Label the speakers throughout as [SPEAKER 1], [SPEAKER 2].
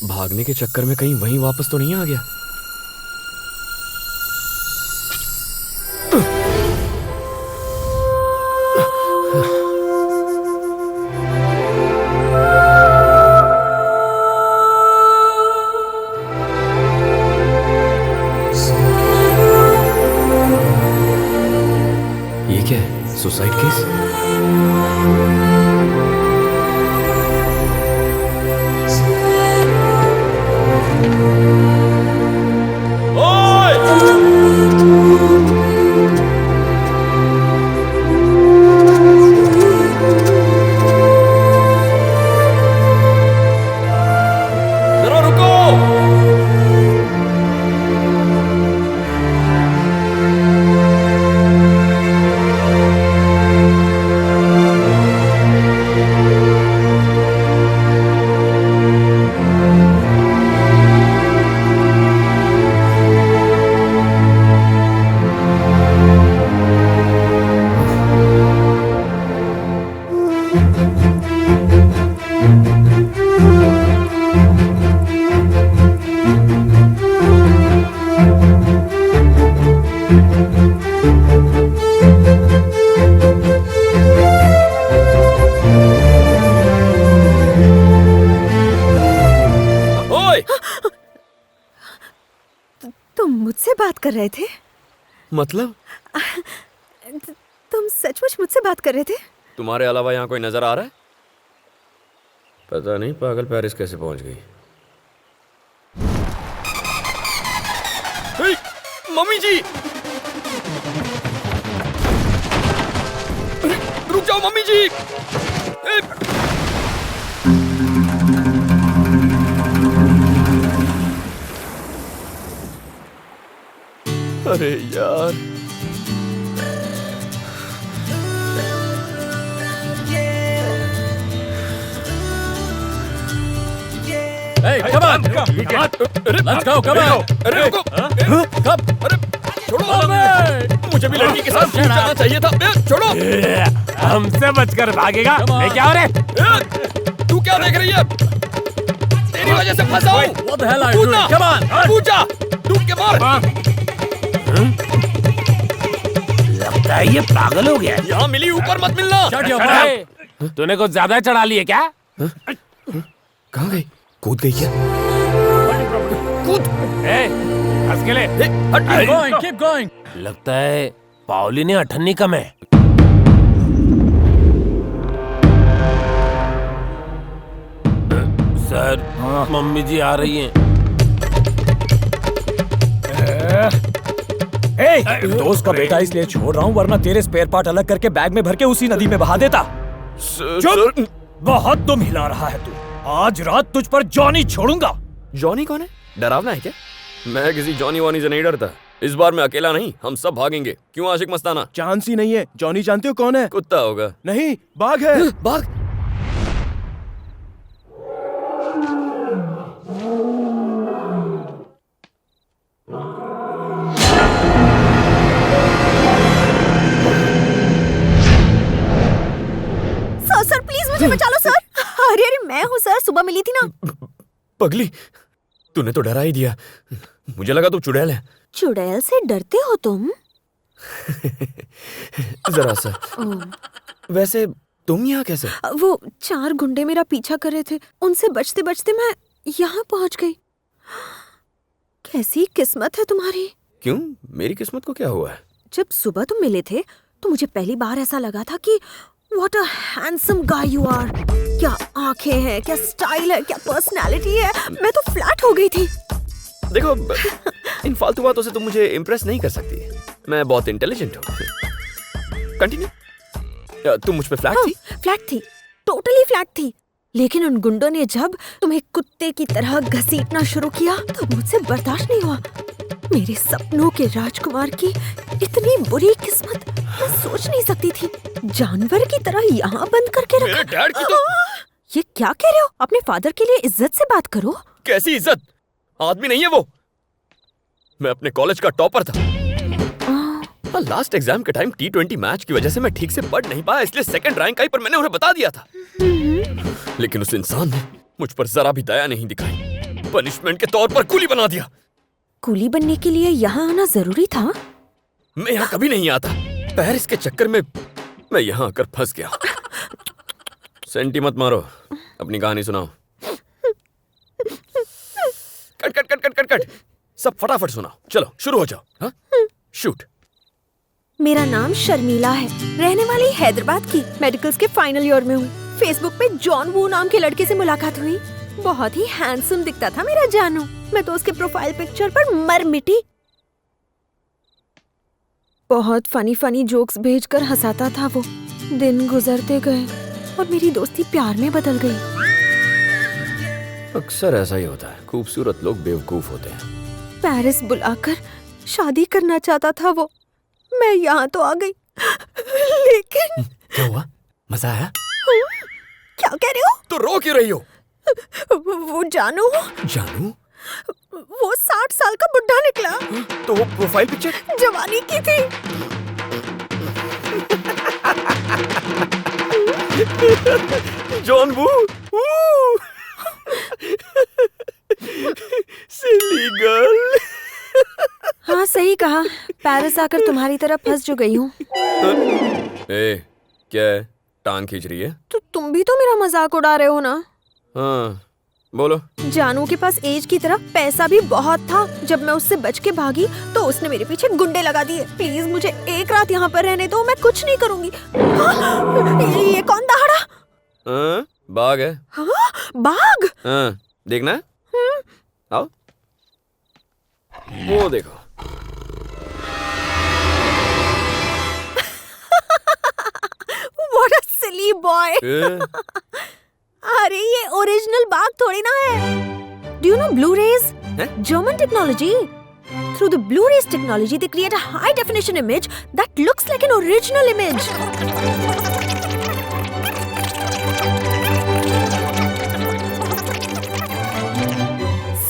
[SPEAKER 1] भागने के चक्कर में कहीं वहीं वापस तो नहीं आ गया? ये क्या है? Suicide case?
[SPEAKER 2] तुम मुझसे बात कर रहे थे?
[SPEAKER 1] मतलब?
[SPEAKER 2] तुम सचमुच मुझसे बात कर रहे थे?
[SPEAKER 1] तुम्हारे अलावा यहाँ कोई नजर आ रहा है? पता नहीं पागल पेरिस कैसे पहुंच गई। मम्मी जी, रुक जाओ मम्मी जी। अरे यार,
[SPEAKER 3] Hey, come on! Let's go, come on!
[SPEAKER 1] अरे रुको,
[SPEAKER 3] Come!
[SPEAKER 1] अरे छोड़ो, मुझे भी लड़की के साथ दूर जाना चाहिए था। छोड़ो,
[SPEAKER 4] हमसे बचकर भागेगा? मैं क्या हो रहे?
[SPEAKER 1] तू क्या देख रही है? तेरी वजह से फंसा हूँ।
[SPEAKER 3] What the hell are you doing? Come on!
[SPEAKER 1] पूजा, डूब के मार।
[SPEAKER 4] लगता है ये पागल हो गया।
[SPEAKER 1] यहाँ मिली ऊपर मत मिलना।
[SPEAKER 3] Shut your mouth!
[SPEAKER 4] तूने कुछ ज्यादा चढ़ा लिए क्या?
[SPEAKER 1] कहाँ गई? कूद गई क्या? कूद।
[SPEAKER 4] हंस के ले।
[SPEAKER 3] Keep going, keep going!
[SPEAKER 4] लगता है पाओली ने अठन्नी कम है। सर, मम्मी जी आ रही हैं।
[SPEAKER 5] दोस्त का बेटा इसलिए छोड़ रहा हूँ, वरना तेरे स्पेयर पार्ट अलग करके बैग में भर के उसी नदी में बहा देता। चुप! बहुत दुम हिला रहा है तू। आज रात तुझ पर जॉनी छोड़ूंगा।
[SPEAKER 1] जॉनी कौन है? डरावना है क्या? मैं किसी जॉनी वॉनी से नहीं डरता। इस बार मैं अकेला नहीं, हम सब भागेंगे। क्यों आशिक मस्ताना?
[SPEAKER 5] चांस ही नहीं है। जॉनी जानते हो कौन है?
[SPEAKER 1] कुत्ता होगा।
[SPEAKER 5] नहीं, बाघ है।
[SPEAKER 1] बाघ?
[SPEAKER 2] सर प्लीज मुझे बचा लो सर। अरे अरे मैं हूँ सर, सुबह मिली थी ना।
[SPEAKER 1] पगली, तूने तो डरा ही दिया। मुझे लगा तू चुड़ैल है।
[SPEAKER 2] चुड़ैल से डरते हो तुम?
[SPEAKER 1] जरा सा। वैसे तुम यहाँ कैसे?
[SPEAKER 2] वो 4 गुंडे मेरा पीछा कर रहे थे, उनसे बचते बचते मैं यहाँ पहुँच गई। कैसी किस्मत है तुम्हारी।
[SPEAKER 1] क्यों, मेरी किस्मत को क्या हुआ है?
[SPEAKER 2] जब सुबह तुम मिले थे तो मुझे पहली बार ऐसा लगा था कि what a handsome guy you are. क्या आंखें हैं, क्या स्टाइल है, क्या पर्सनालिटी है। मैं तो फ्लैट हो गई थी।
[SPEAKER 1] देखो, इन फालतू बातों से तुम मुझे इम्प्रेस नहीं कर सकती। मैं बहुत इंटेलिजेंट हूँ। कंटिन्यू। तुम मुझ पे फ्लैट थी?
[SPEAKER 2] फ्लैट थी, टोटली फ्लैट थी। लेकिन उन गुंडों ने जब तुम्हें कुत्ते की तरह घसीटना शुरू किया तो मुझसे बर्दाश्त नहीं हुआ। मेरे सपनों के राजकुमार की इतनी बुरी किस्मत मैं सोच नहीं सकती थी। जानवर की तरह यहाँ बंद करके रखा।
[SPEAKER 1] मेरे डैड की तो...
[SPEAKER 2] ये क्या कह रहे हो? अपने फादर के लिए इज्जत से बात करो।
[SPEAKER 1] कैसी इज्जत? आदमी नहीं है वो। मैं अपने कॉलेज का टॉपर था। हाँ, लास्ट एग्जाम के टाइम T20 मैच की वजह से मैं ठीक से पढ़ नहीं पाया, इसलिए सेकंड रैंक आई, पर मैंने उन्हें बता दिया था। लेकिन उस इंसान ने मुझ पर जरा भी दया नहीं दिखाई, पनिशमेंट के तौर पर कूली बना दिया।
[SPEAKER 2] कूली बनने के लिए यहाँ आना जरूरी था?
[SPEAKER 1] मैं यहाँ कभी नहीं आता, पेरिस के चक्कर में मैं यहाँ आकर फंस गया। सेंटी मत मारो, अपनी कहानी सुनाओ। Cut cut cut cut cut cut, सब फटाफट सुनाओ, चलो शुरू हो जाओ। हाँ, शूट।
[SPEAKER 2] मेरा नाम शर्मिला है, रहने वाली हैदराबाद की, मेडिकल्स के फाइनल ईयर में हूँ। फेसबुक पे जॉन वू नाम के लड़के से मुलाकात हुई, बहुत ही हैंडसम दिखता था मेरा जानू। मैं तो उसके प्रोफाइल पिक्चर पर मर मिटी। बहुत फनी फनी जोक्स भेजकर हंसाता था वो। दिन गुजरते गए और मेरी दोस्ती प्यार में बदल गई।
[SPEAKER 1] अक्सर ऐसा ही होता है, खूबसूरत लोग बेवकूफ होते हैं।
[SPEAKER 2] पेरिस बुलाकर शादी करना चाहता था वो, मैं यहाँ तो आ गई, लेकिन
[SPEAKER 1] क्या हुआ? मजा आया?
[SPEAKER 2] क्या कह रहे हो?
[SPEAKER 1] तो रो क्यों रही हो?
[SPEAKER 2] वो जानू
[SPEAKER 1] जानू?
[SPEAKER 2] वो 60 साल का बुढ़ा निकला।
[SPEAKER 1] तो वो प्रोफाइल पिक्चर
[SPEAKER 2] जवानी की थी।
[SPEAKER 1] John Woo. Silly girl.
[SPEAKER 2] हाँ सही कहा, पेरिस आकर तुम्हारी तरह फंस जो गई हूँ।
[SPEAKER 1] ए, क्या है? टांग खींच रही है?
[SPEAKER 2] तो तुम भी तो मेरा मजाक उड़ा रहे हो ना?
[SPEAKER 1] हाँ, बोलो।
[SPEAKER 2] जानू के पास एज की तरह पैसा भी बहुत था। जब मैं उससे बच के भागी तो उसने मेरे पीछे गुंडे लगा दिए। प्लीज मुझे एक रात यहाँ पर रहने दो, मैं कुछ नहीं करूँगी। ये कौन दहाड़ा?
[SPEAKER 1] हाँ, बाघ है।
[SPEAKER 2] हाँ, बाघ?
[SPEAKER 1] हाँ, देखना है? आओ, वो देखो।
[SPEAKER 2] What a silly boy! अरे ये ओरिजिनल बाघ थोड़ी ना है। Do you know Blu-rays? German technology. Through the Blu-rays technology, they create a high-definition image that looks like an original image.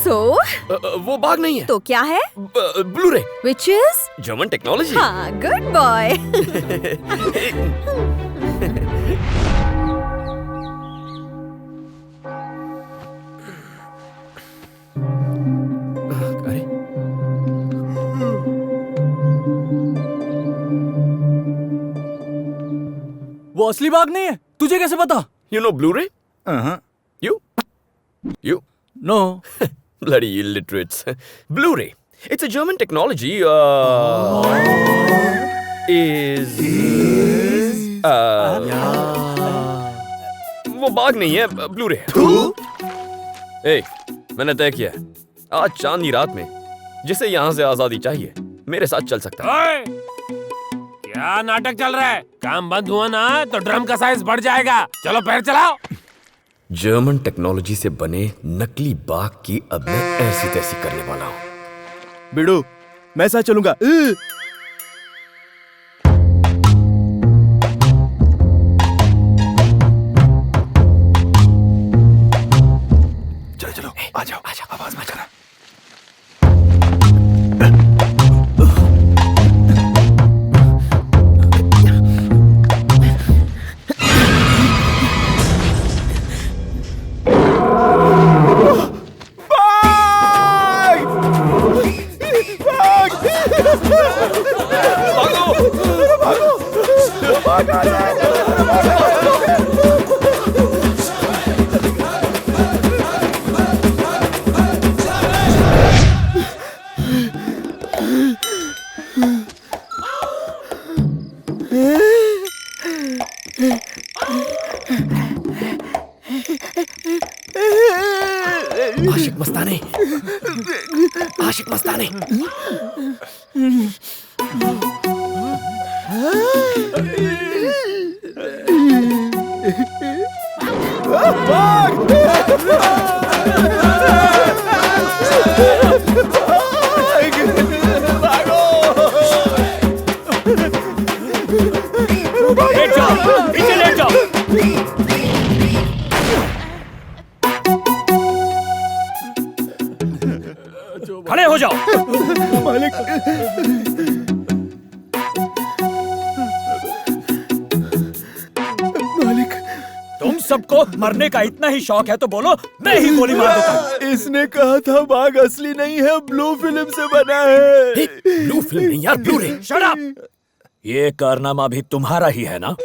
[SPEAKER 2] So,
[SPEAKER 1] वो बाघ नहीं है।
[SPEAKER 2] तो क्या है?
[SPEAKER 1] Blu-ray.
[SPEAKER 2] Which is?
[SPEAKER 1] German technology.
[SPEAKER 2] हाँ, good boy.
[SPEAKER 1] अरे,
[SPEAKER 5] वो असली बाघ नहीं है, तुझे कैसे पता?
[SPEAKER 1] you know Blu-ray? You?
[SPEAKER 5] No.
[SPEAKER 1] Bloody illiterates. Blu-ray. It's a German technology. वो बाघ नहीं है, Blu-ray है। ए, मैंने तय किया है, आज चांदनी रात में जिसे यहाँ से आजादी चाहिए मेरे साथ चल सकता है।
[SPEAKER 4] ओए! क्या नाटक चल रहा है? काम बंद हुआ ना तो ड्रम का साइज बढ़ जाएगा। चलो पैर चलाओ।
[SPEAKER 1] जर्मन टेक्नोलॉजी से बने नकली बाघ की अब मैं ऐसी तैसी करने वाला हूँ।
[SPEAKER 6] बिडू, मैं साथ चलूंगा। चलो चलो, आ जाओ आवाज मत करना।
[SPEAKER 1] आशिक मस्ताने, आशिक मस्ताने।
[SPEAKER 5] लेट जाओ, पीछे लेट जाओ। खड़े हो जाओ।
[SPEAKER 6] मालिक।
[SPEAKER 5] तुम सबको मरने का इतना ही शौक है तो बोलो, मैं ही गोली मार देता हूँ।
[SPEAKER 6] इसने कहा था बाघ असली नहीं है, ब्लू फिल्म से बना है।
[SPEAKER 1] ब्लू फिल्म नहीं यार, ब्लू रे।
[SPEAKER 5] Shut up! ये कारनामा भी तुम्हारा ही है ना?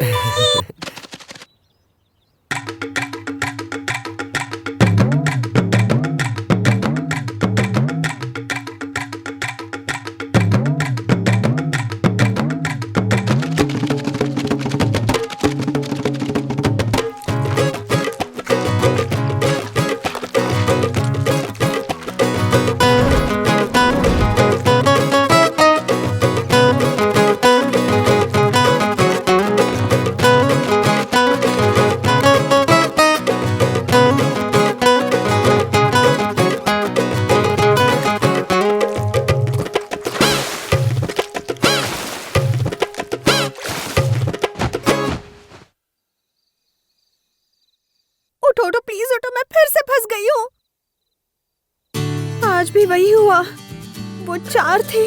[SPEAKER 2] उठो उठो प्लीज उठो, मैं फिर से फंस गई हूँ। आज भी वही हुआ, वो 4 थे।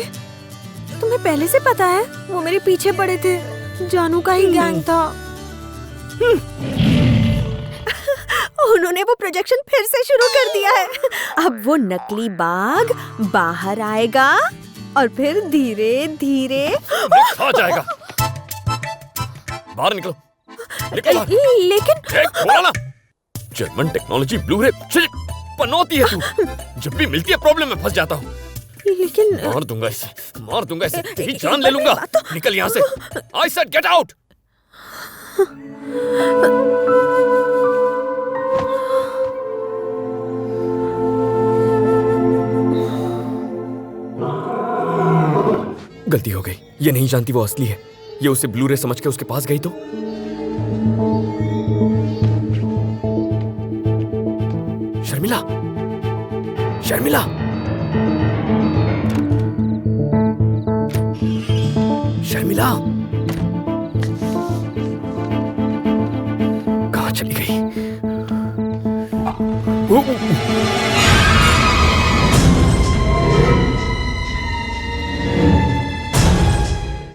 [SPEAKER 2] तुम्हें पहले से पता है, वो मेरे पीछे पड़े थे। जानू का ही गैंग था। उन्होंने वो प्रोजेक्शन फिर से शुरू कर दिया है। अब वो नकली बाघ बाहर आएगा और फिर धीरे धीरे
[SPEAKER 1] खा जाएगा। बाहर निकलो, निकलो बाहर।
[SPEAKER 2] लेकिन
[SPEAKER 1] बोला ना, जर्मन टेक्नोलॉजी ब्लू रे पनौती है तू। जब भी मिलती है प्रॉब्लम में फंस जाता हूँ।
[SPEAKER 2] लेकिन
[SPEAKER 1] मार दूंगा इसे, मार दूंगा इसे, तेरी जान ले लूंगा। निकल यहाँ से। I said get out। गलती हो गई, ये नहीं जानती वो असली है। ये उसे ब्लू रे समझ के उसके पास गई तो। शर्मिला, शर्मिला, शर्मिला, कहाँ चली गई?